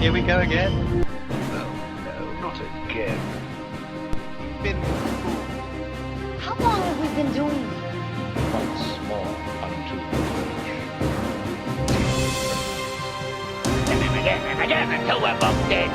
Here we go again. No, not again. You've been fooled. How long have we been doing this? Once more unto the Again, until we're both dead.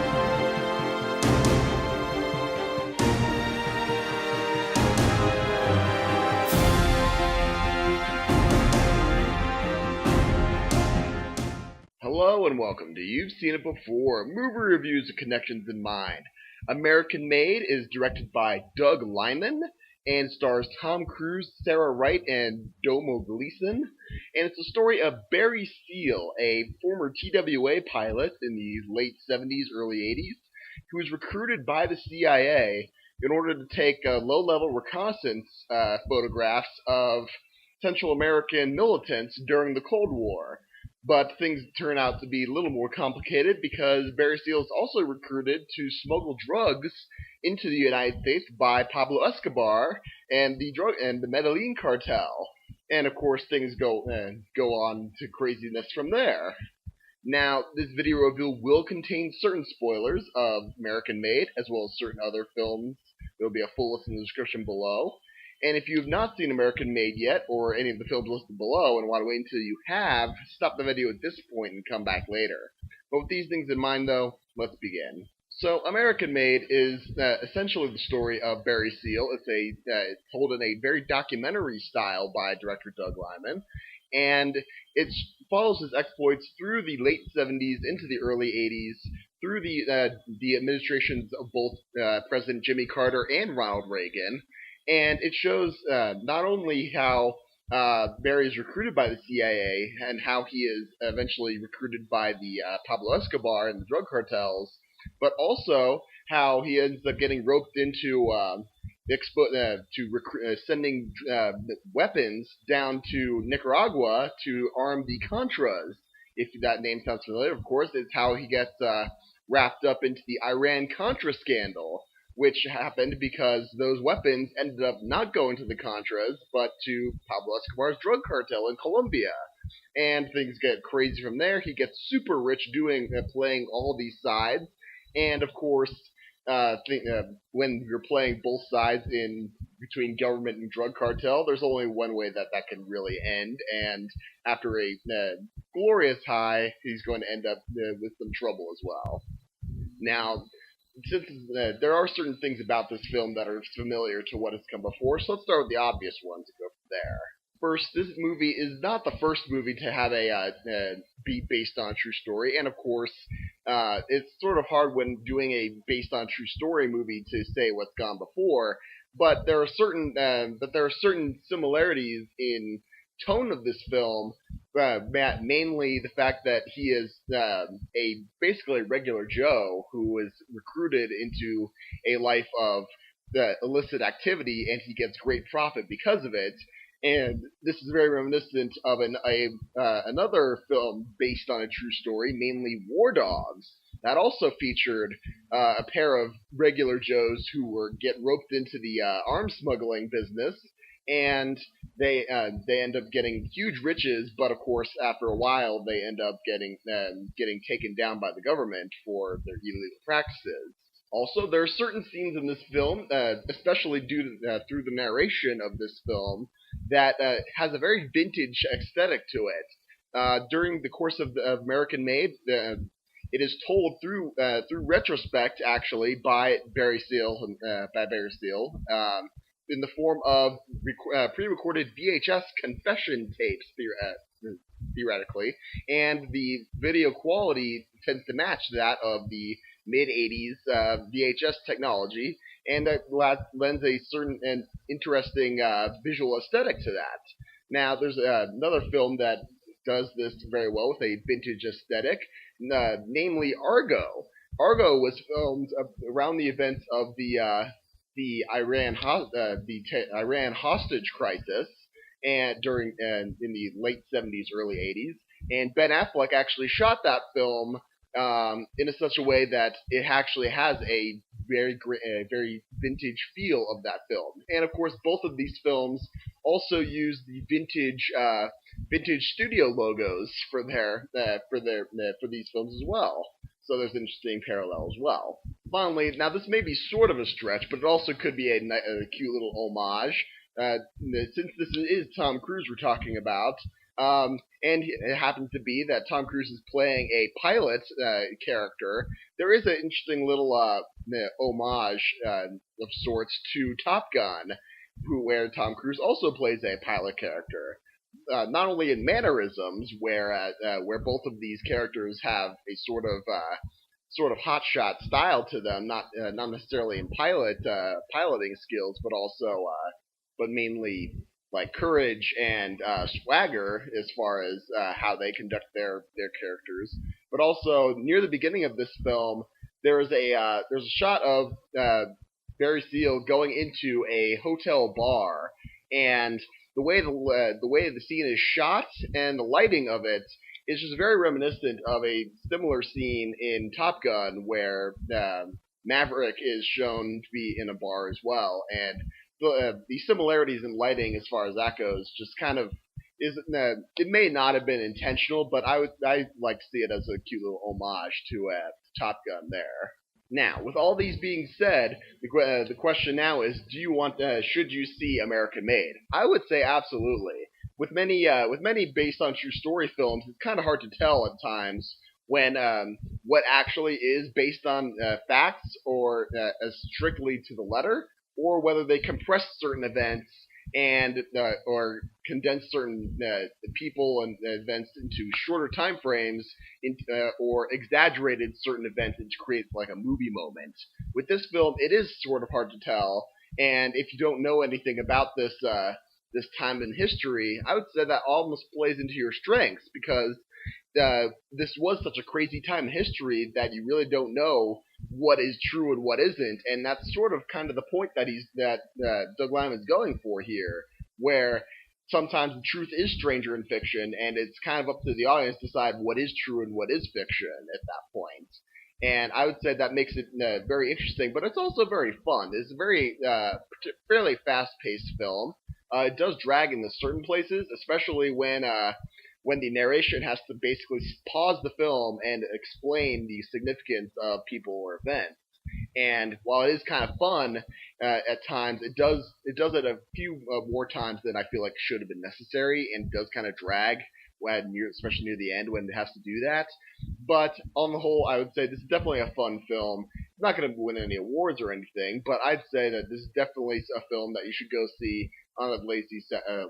Hello and welcome to You've Seen It Before, movie reviews with connections in mind. American Made is directed by Doug Liman and stars Tom Cruise, Sarah Wright, and Domo Gleason. And it's the story of Barry Seal, a former TWA pilot in the late 70s, early 80s, who was recruited by the CIA in order to take low-level reconnaissance photographs of Central American militants during the Cold War. But things turn out to be a little more complicated because Barry Seal is also recruited to smuggle drugs into the United States by Pablo Escobar and the Medellin cartel. And of course, things go on to craziness from there. Now, this video review will contain certain spoilers of American Made, as well as certain other films. There will be a full list in the description below. And if you have not seen American Made yet, or any of the films listed below, and want to wait until you have, stop the video at this point and come back later. But with these things in mind, though, let's begin. So, American Made is essentially the story of Barry Seal. It's told in a very documentary style by director Doug Liman, and it follows his exploits through the late 70s into the early 80s, through the administrations of both President Jimmy Carter and Ronald Reagan. And it shows not only how Barry is recruited by the CIA and how he is eventually recruited by the Pablo Escobar and the drug cartels, but also how he ends up getting roped into sending weapons down to Nicaragua to arm the Contras. If that name sounds familiar, of course, it's how he gets wrapped up into the Iran-Contra scandal, which happened because those weapons ended up not going to the Contras, but to Pablo Escobar's drug cartel in Colombia. And things get crazy from there. He gets super rich playing all these sides. And of course, when you're playing both sides between government and drug cartel, there's only one way that can really end. And after a glorious high, he's going to end up with some trouble as well. Now, since there are certain things about this film that are familiar to what has come before, so let's start with the obvious ones and go from there. First, this movie is not the first movie to have be based on a true story, and of course, it's sort of hard when doing a based on true story movie to say what's gone before. But there are certain similarities in tone of this film, mainly the fact that he is basically a regular Joe who was recruited into a life of illicit activity, and he gets great profit because of it. And this is very reminiscent of another film based on a true story, mainly War Dogs, that also featured a pair of regular Joes who get roped into the arms smuggling business. And they end up getting huge riches, but of course, after a while, they end up getting taken down by the government for their illegal practices. Also, there are certain scenes in this film, especially through the narration of this film, that has a very vintage aesthetic to it. During the course of American Made, it is told through retrospect, actually, by Barry Seal, in the form of pre-recorded VHS confession tapes, theoretically, and the video quality tends to match that of the mid-80s VHS technology, and that lends a certain and interesting visual aesthetic to that. Now, there's another film that does this very well with a vintage aesthetic, namely Argo. Argo was filmed around the events of the Iran hostage crisis, and in the late 70s, early 80s, and Ben Affleck actually shot that film in such a way that it actually has a very vintage feel of that film. And of course, both of these films also use the vintage studio logos for these films as well. So there's an interesting parallel as well. Finally, now this may be sort of a stretch, but it also could be a cute little homage. Since this is Tom Cruise we're talking about, and it happens to be that Tom Cruise is playing a pilot character, there is an interesting little homage of sorts to Top Gun, where Tom Cruise also plays a pilot character. Not only in mannerisms, where both of these characters have a sort of hotshot style to them, not necessarily in piloting skills, but mainly like courage and swagger as far as how they conduct their characters. But also near the beginning of this film, there's a shot of Barry Seal going into a hotel bar, and the way the scene is shot and the lighting of it is just very reminiscent of a similar scene in Top Gun where Maverick is shown to be in a bar as well, and the similarities in lighting as far as that goes just kind of is it may not have been intentional, but I like to see it as a cute little homage to Top Gun there. Now, with all these being said, the question now is: should you see American Made? I would say absolutely. With many based on true story films, it's kind of hard to tell at times when what actually is based on facts or as strictly to the letter, or whether they compress certain events and or condense certain people and events into shorter time frames, or exaggerated certain events to create like a movie moment. With this film, it is sort of hard to tell, and if you don't know anything about this time in history, I would say that almost plays into your strengths, because this was such a crazy time in history that you really don't know what is true and what isn't, and that's sort of kind of the point that Doug Liman is going for here, where sometimes the truth is stranger in fiction, and it's kind of up to the audience to decide what is true and what is fiction at that point. And I would say that makes it very interesting, but it's also very fun. It's a very fairly fast-paced film. It does drag in certain places, especially when the narration has to basically pause the film and explain the significance of people or events. And while it is kind of fun at times, it does it a few more times than I feel like should have been necessary, and does kind of drag, especially near the end when it has to do that. But on the whole, I would say this is definitely a fun film. It's not going to win any awards or anything, but I'd say that this is definitely a film that you should go see on a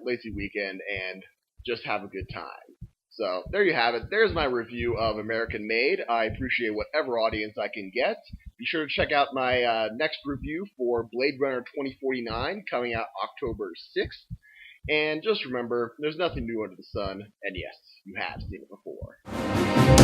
lazy weekend and just have a good time. So there you have it. There's my review of American Made. I appreciate whatever audience I can get. Be sure to check out my next review for Blade Runner 2049, coming out October 6th. And just remember, there's nothing new under the sun, and yes, you have seen it before.